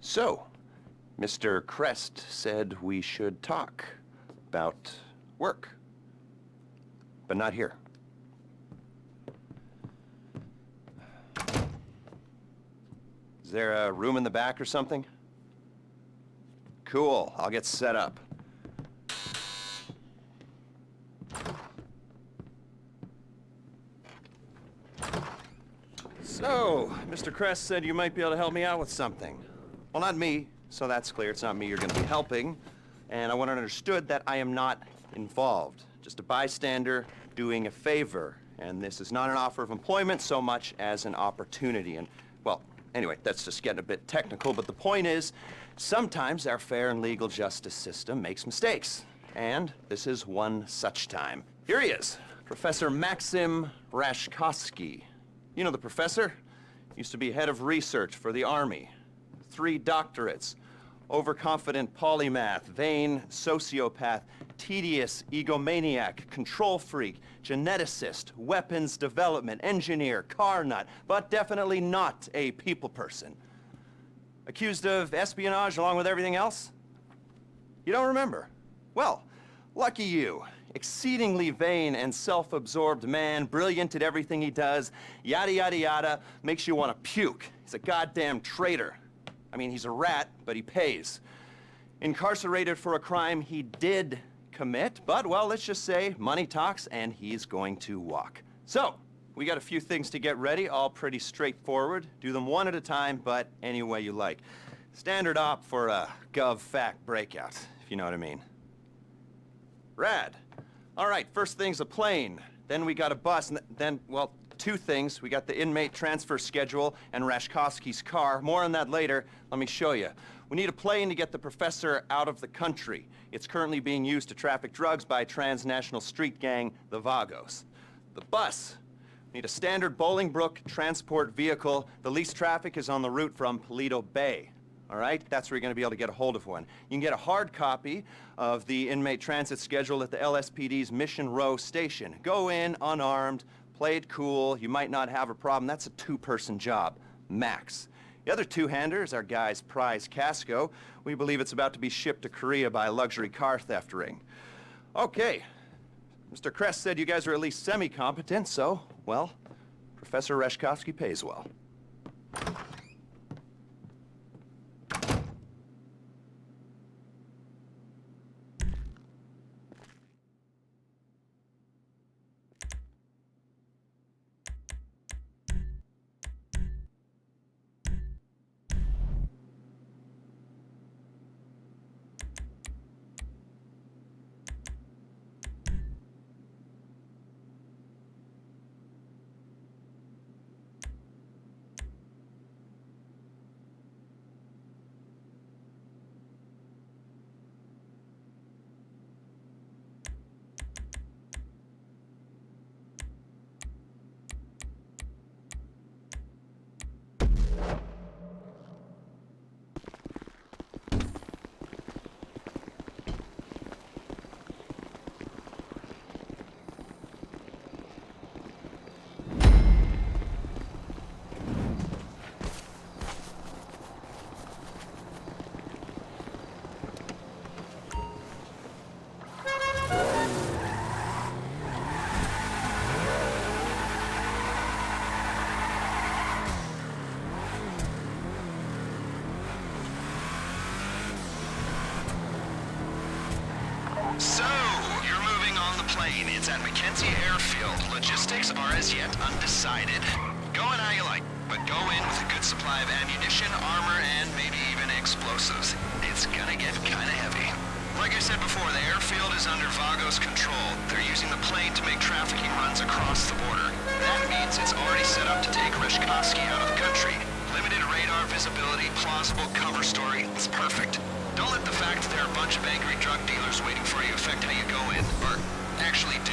So, Mr. Crest said we should talk about work, but not here. Is there a room in the back or something? Cool, I'll get set up. So, Mr. Crest said you might be able to help me out with something. Well, not me, so that's clear. It's not me you're going to be helping. And I want it understood that I am not involved. Just a bystander doing a favor. And this is not an offer of employment so much as an opportunity. And, well, anyway, that's just getting a bit technical, but the point is, sometimes our fair and legal justice system makes mistakes. And this is one such time. Here he is, Professor Maxim Rashkovsky. You know the professor? Used to be head of research for the Army. 3 doctorates. Overconfident polymath, vain sociopath, tedious egomaniac, control freak, geneticist, weapons development, engineer, car nut, but definitely not a people person. Accused of espionage along with everything else? You don't remember? Well, lucky you. Exceedingly vain and self-absorbed man, brilliant at everything he does, yada yada yada, makes you want to puke. He's a goddamn traitor. I mean, he's a rat, but he pays. Incarcerated for a crime he did commit, but, well, let's just say money talks and he's going to walk. So, we got a few things to get ready, all pretty straightforward. Do them one at a time, but any way you like. Standard op for a gov-fact breakout, if you know what I mean. Rad. All right, first thing's a plane. Then we got a bus, and then, well, 2 things. We got the inmate transfer schedule and Rashkovsky's car. More on that later. Let me show you. We need a plane to get the professor out of the country. It's currently being used to traffic drugs by transnational street gang, the Vagos. The bus. We need a standard Bolingbrook transport vehicle. The least traffic is on the route from Paleto Bay. All right? That's where you're going to be able to get a hold of one. You can get a hard copy of the inmate transit schedule at the LSPD's Mission Row station. Go in unarmed, play it cool, you might not have a problem. That's a 2-person job, max. The other 2-hander is our guy's prize Casco. We believe it's about to be shipped to Korea by a luxury car theft ring. Okay, Mr. Crest said you guys are at least semi-competent, so, well, Professor Rashkovsky pays well. So, you're moving on the plane. It's at McKenzie Airfield. Logistics are as yet undecided. Go in how you like, but go in with a good supply of ammunition, armor, and maybe even explosives. It's gonna get kinda heavy. Like I said before, the airfield is under Vagos control. They're using the plane to make trafficking runs across the border. That means it's already set up to take Rashkovsky out of the country. Limited radar visibility, plausible cover story. It's perfect. Don't let the fact that there are a bunch of angry drug dealers waiting for you affect how you go in, or actually do.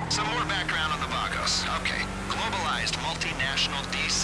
Some more background on the Vagos.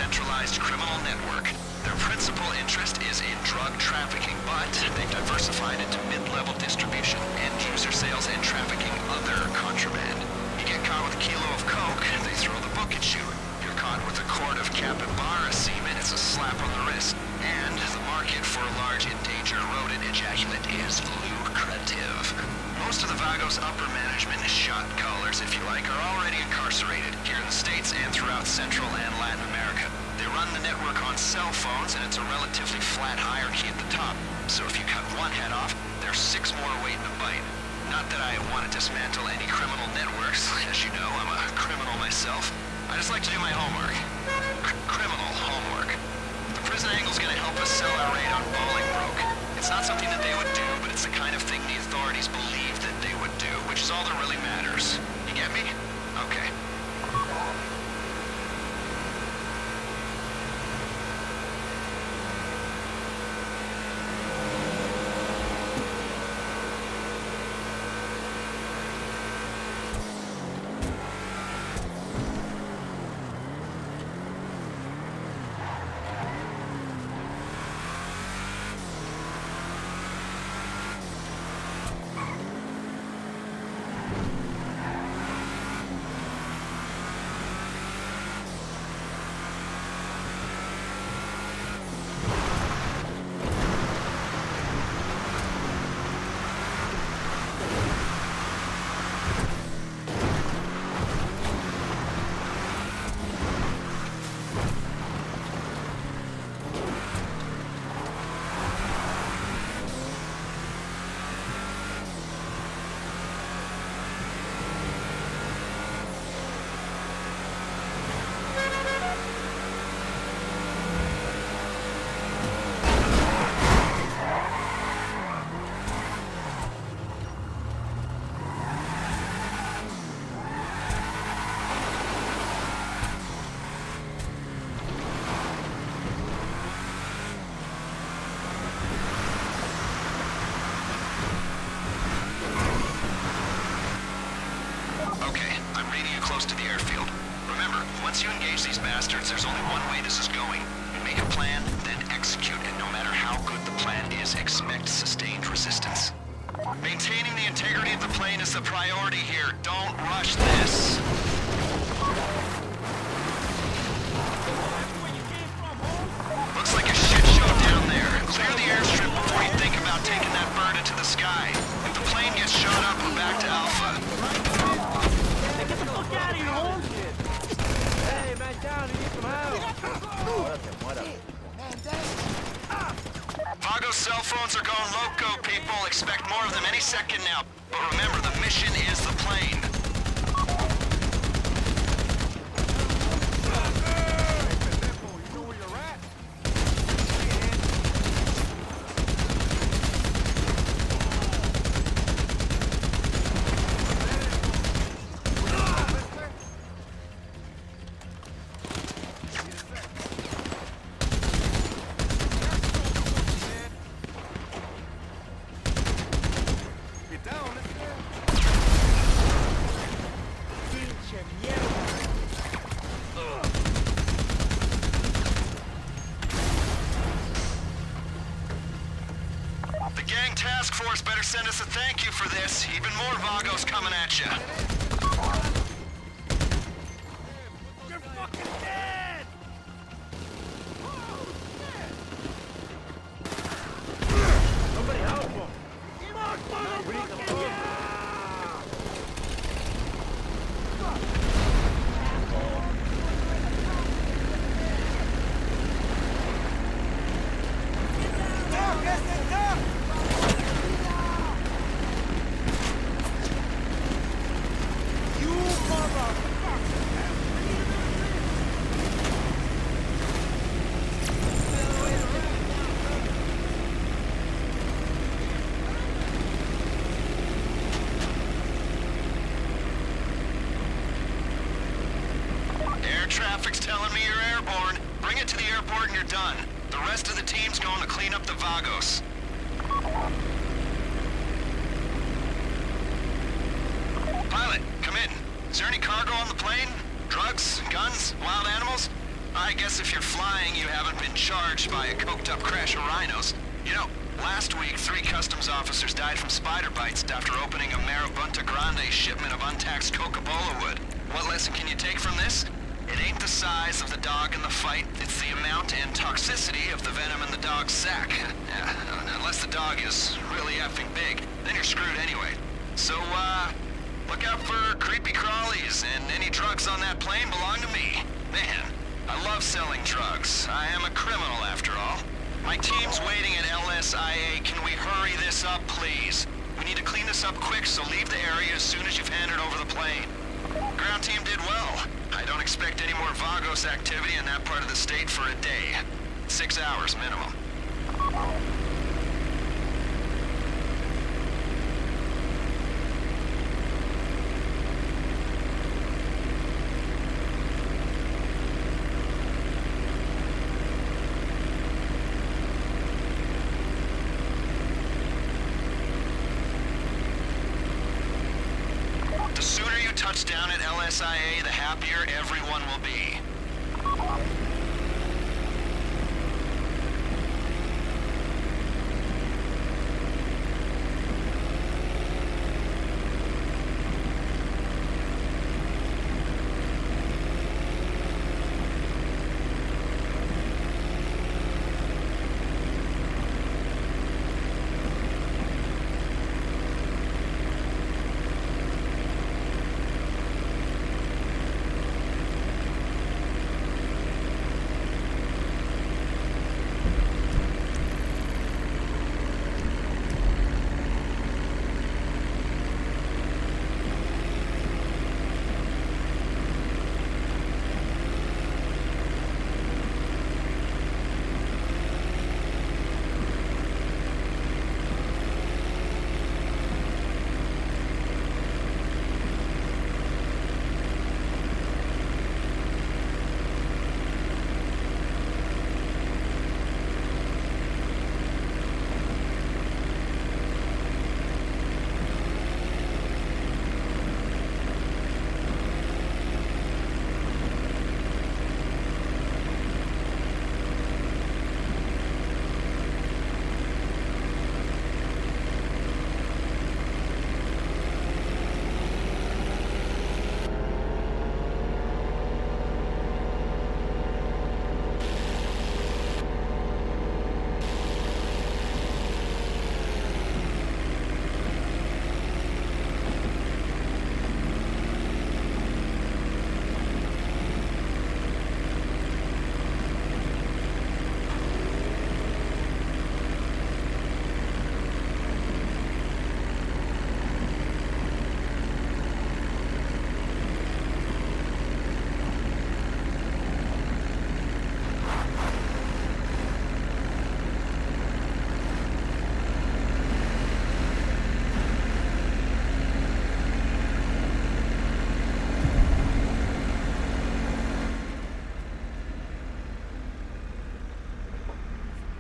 centralized criminal network. Their principal interest is in drug trafficking, but they've diversified into mid-level distribution, end-user sales, and trafficking other contraband. You get caught with a kilo of coke, they throw the book at you. You're caught with a quart of capybara semen, it's a slap on the wrist. And the market for large endangered rodent ejaculate is lucrative. Most of the Vagos upper management, shot callers if you like, are already incarcerated here in the States and throughout Central and Latin America. They run the network on cell phones, and it's a relatively flat hierarchy at the top. So if you cut one head off, there's 6 more waiting to bite. Not that I want to dismantle any criminal networks. As you know, I'm a criminal myself. I just like to do my homework. Criminal homework. The prison angle's gonna help us sell our raid on Bolingbroke. It's not something that they would do, but it's the kind of thing the authorities believe that they would do, which is all that really matters. You get me? Okay. To the airfield. Remember, once you engage these bastards, there's only one way this is going. You make a plan, then execute it. No matter how good the plan is, expect sustained resistance. Maintaining the integrity of the plane is the priority here. Don't rush this. Looks like a shit show down there. Clear the airstrip before you think about taking that bird into the sky. If the plane gets shot up, we're back to Alpha. Vago's cell phones are going loco, people. Expect more of them any second now. But remember, the mission is the plane. Task Force better send us a thank you for this. Even more Vagos coming at you. You're fucking dead! Somebody help him! Traffic's telling me you're airborne. Bring it to the airport and you're done. The rest of the team's going to clean up the Vagos. Pilot, come in. Is there any cargo on the plane? Drugs? Guns? Wild animals? I guess if you're flying, you haven't been charged by a coked-up crash of rhinos. You know, last week, 3 customs officers died from spider bites after opening a Marabunta Grande shipment of untaxed Coca-Cola wood. What lesson can you take from this? It ain't the size of the dog in the fight, it's the amount and toxicity of the venom in the dog's sack. Unless the dog is really effing big, then you're screwed anyway. So, look out for creepy crawlies, and any drugs on that plane belong to me. Man, I love selling drugs. I am a criminal after all. My team's waiting at LSIA. Can we hurry this up, please? We need to clean this up quick, so leave the area as soon as you've handed over the plane. Ground team did well. I don't expect any more Vagos activity in that part of the state for a day. 6 hours minimum. The sooner you touch down at LSIA, the happier everyone will be.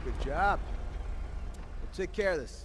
Good job. We'll take care of this.